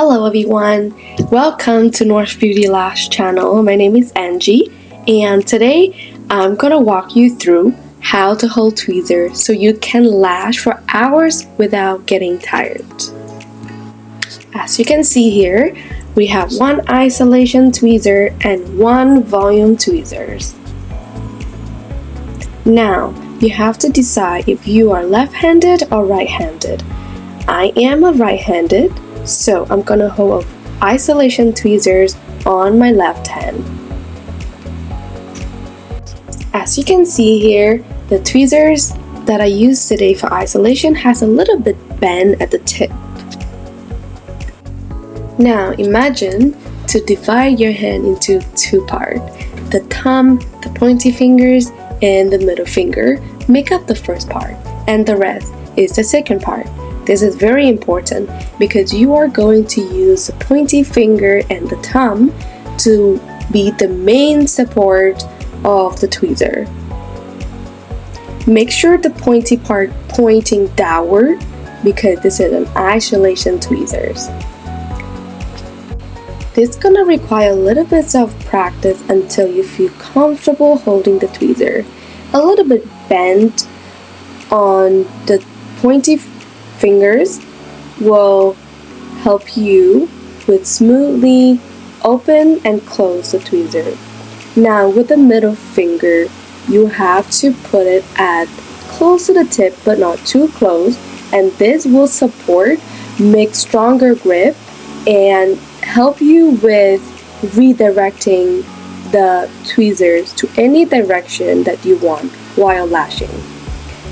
Hello everyone, welcome to North Beauty Lash channel. My name is Angie and today I'm gonna walk you through how to hold tweezers so you can lash for hours without getting tired. As you can see here, we have one isolation tweezer and one volume tweezers. Now, you have to decide if you are left-handed or right-handed. I am a right-handed, so I'm gonna hold isolation tweezers on my left hand. As you can see here, the tweezers that I use today for isolation has a little bit bend at the tip. Now imagine to divide your hand into two parts. The thumb, the pointy fingers, and the middle finger make up the first part, and the rest is the second part. This is very important because you are going to use the pointy finger and the thumb to be the main support of the tweezer. Make sure the pointy part pointing downward because this is an isolation tweezers. This is gonna require a little bit of practice until you feel comfortable holding the tweezer. A little bit bent on the pointy fingers will help you with smoothly open and close the tweezer. Now with the middle finger, you have to put it at close to the tip but not too close, and this will support, make stronger grip, and help you with redirecting the tweezers to any direction that you want while lashing.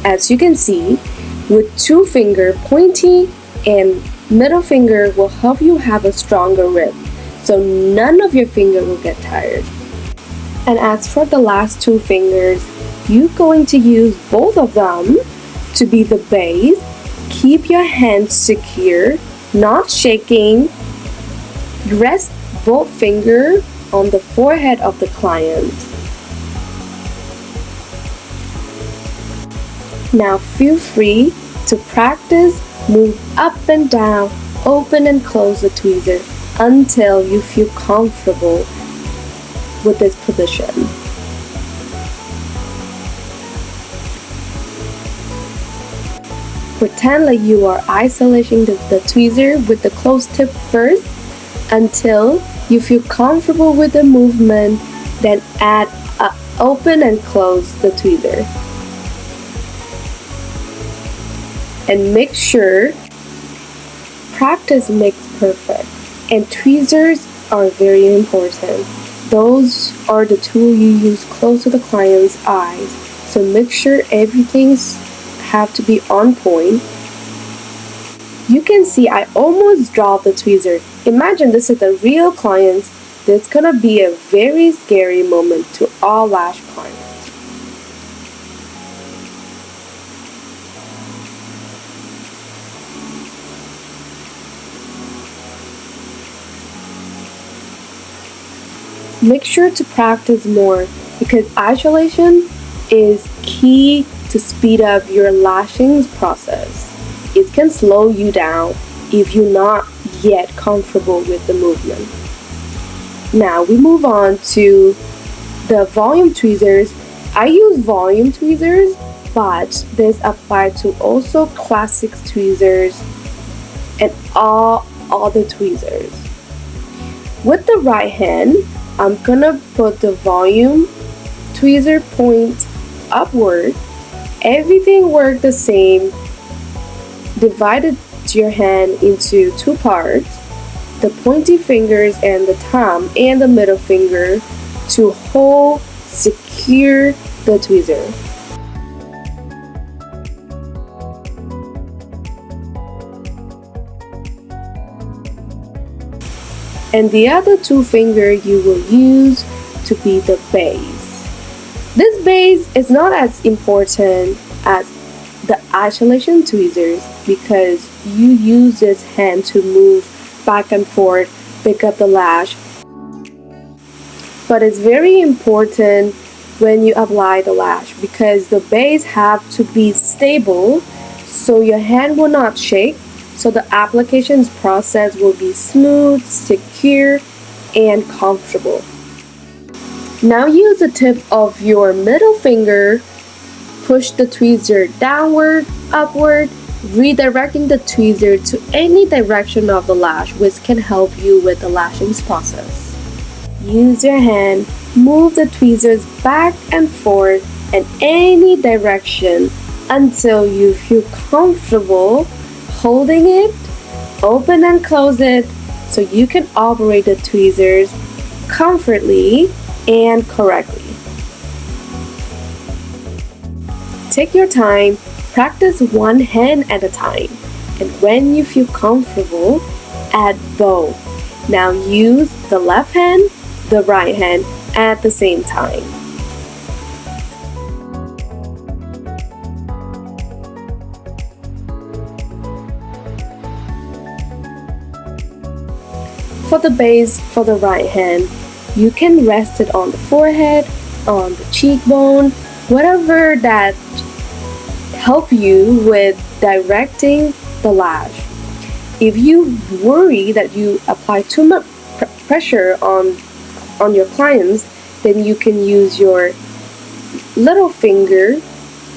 As you can see, with two finger, pointy and middle finger will help you have a stronger grip, so none of your finger will get tired. And as for the last two fingers, you're going to use both of them to be the base. Keep your hands secure, not shaking. Rest both fingers on the forehead of the client. Now feel free to practice, move up and down, open and close the tweezer until you feel comfortable with this position. Pretend like you are isolating the tweezer with the closed tip first until you feel comfortable with the movement, then add open and close the tweezer. And make sure practice makes perfect, and tweezers are very important. Those are the tools you use close to the client's eyes, so make sure everything's have to be on point. You can see I almost dropped the tweezer. Imagine this is a real client. This is gonna be a very scary moment to all lash clients. Make sure to practice more because isolation is key to speed up your lashing process. It can slow you down if you're not yet comfortable with the movement. Now we move on to the volume tweezers. I use volume tweezers, but this applies to also classic tweezers and all other tweezers. With the right hand, I'm gonna put the volume tweezer point upward. Everything works the same. Divide your hand into two parts, the pointy fingers and the thumb and the middle finger to hold, secure the tweezer. And the other two fingers you will use to be the base. This base is not as important as the isolation tweezers because you use this hand to move back and forth, pick up the lash. But it's very important when you apply the lash because the base have to be stable so your hand will not shake, so the applications process will be smooth, secure, and comfortable. Now use the tip of your middle finger, push the tweezer downward, upward, redirecting the tweezer to any direction of the lash, which can help you with the lashing process. Use your hand, move the tweezers back and forth in any direction until you feel comfortable holding it. Open and close it so you can operate the tweezers comfortably and correctly. Take your time, practice one hand at a time, and when you feel comfortable, add both. Now use the left hand, the right hand at the same time. For the base for the right hand, you can rest it on the forehead, on the cheekbone, whatever that help you with directing the lash. If you worry that you apply too much pressure on your clients, then you can use your little finger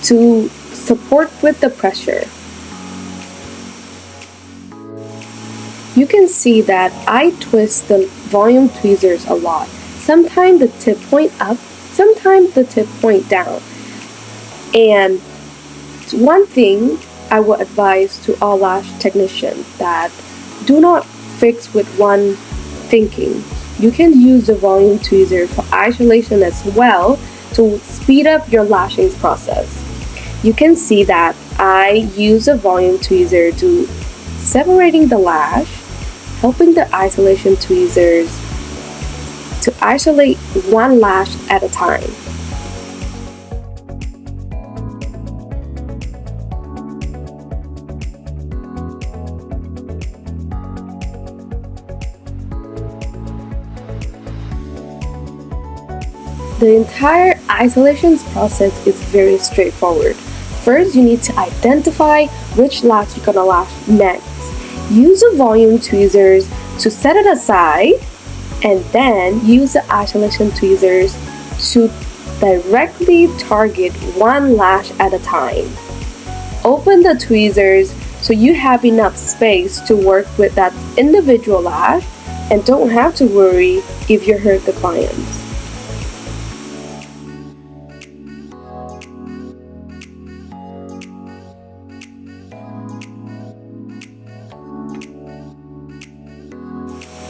to support with the pressure. You can see that I twist the volume tweezers a lot. Sometimes the tip point up, sometimes the tip point down. And one thing I would advise to all lash technicians that do not fix with one thinking. You can use the volume tweezer for isolation as well to speed up your lashing process. You can see that I use a volume tweezer to separating the lash, helping the isolation tweezers to isolate one lash at a time. The entire isolation process is very straightforward. First, you need to identify which lash you're gonna lash next. Use the volume tweezers to set it aside, and then use the isolation tweezers to directly target one lash at a time. Open the tweezers so you have enough space to work with that individual lash and don't have to worry if you hurt the clients.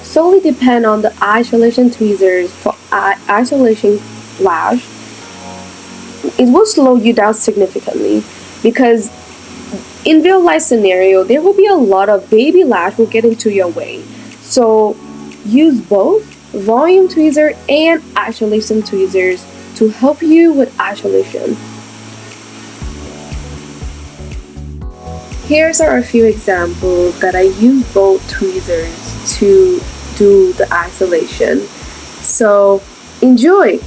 Solely depend on the isolation tweezers for isolation lash. It will slow you down significantly because in real life scenario there will be a lot of baby lash will get into your way. So use both volume tweezer and isolation tweezers to help you with isolation. Here's are a few examples that I use both tweezers to do the isolation. So enjoy!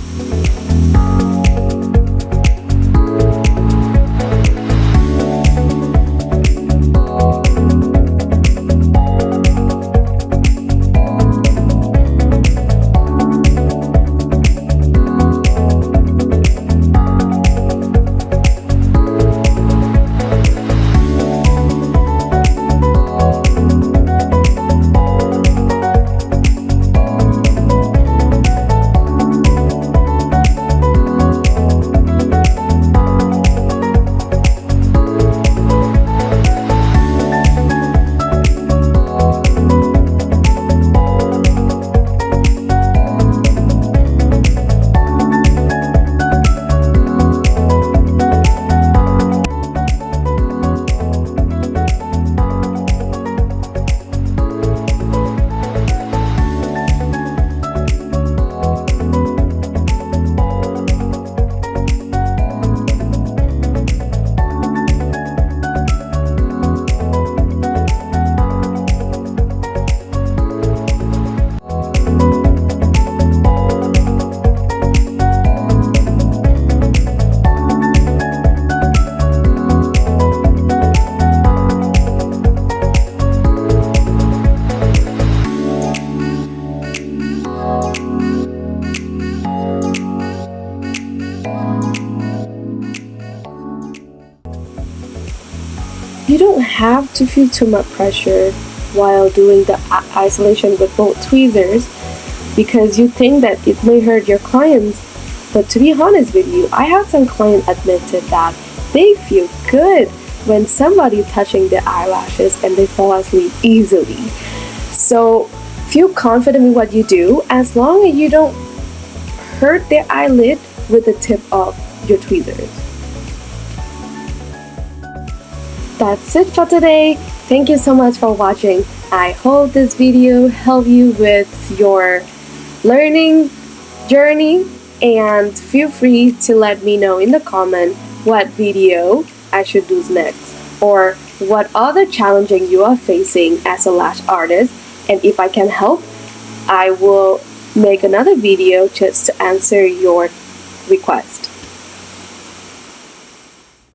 you don't have to feel too much pressure while doing the isolation with both tweezers because you think that it may hurt your clients. But to be honest with you, I have some clients admitted that they feel good when somebody touching their eyelashes and they fall asleep easily. So feel confident in what you do as long as you don't hurt their eyelid with the tip of your tweezers. That's it for today. Thank you so much for watching. I hope this video helped you with your learning journey, and feel free to let me know in the comment what video I should do next or what other challenging you are facing as a lash artist, and if I can help, I will make another video just to answer your request.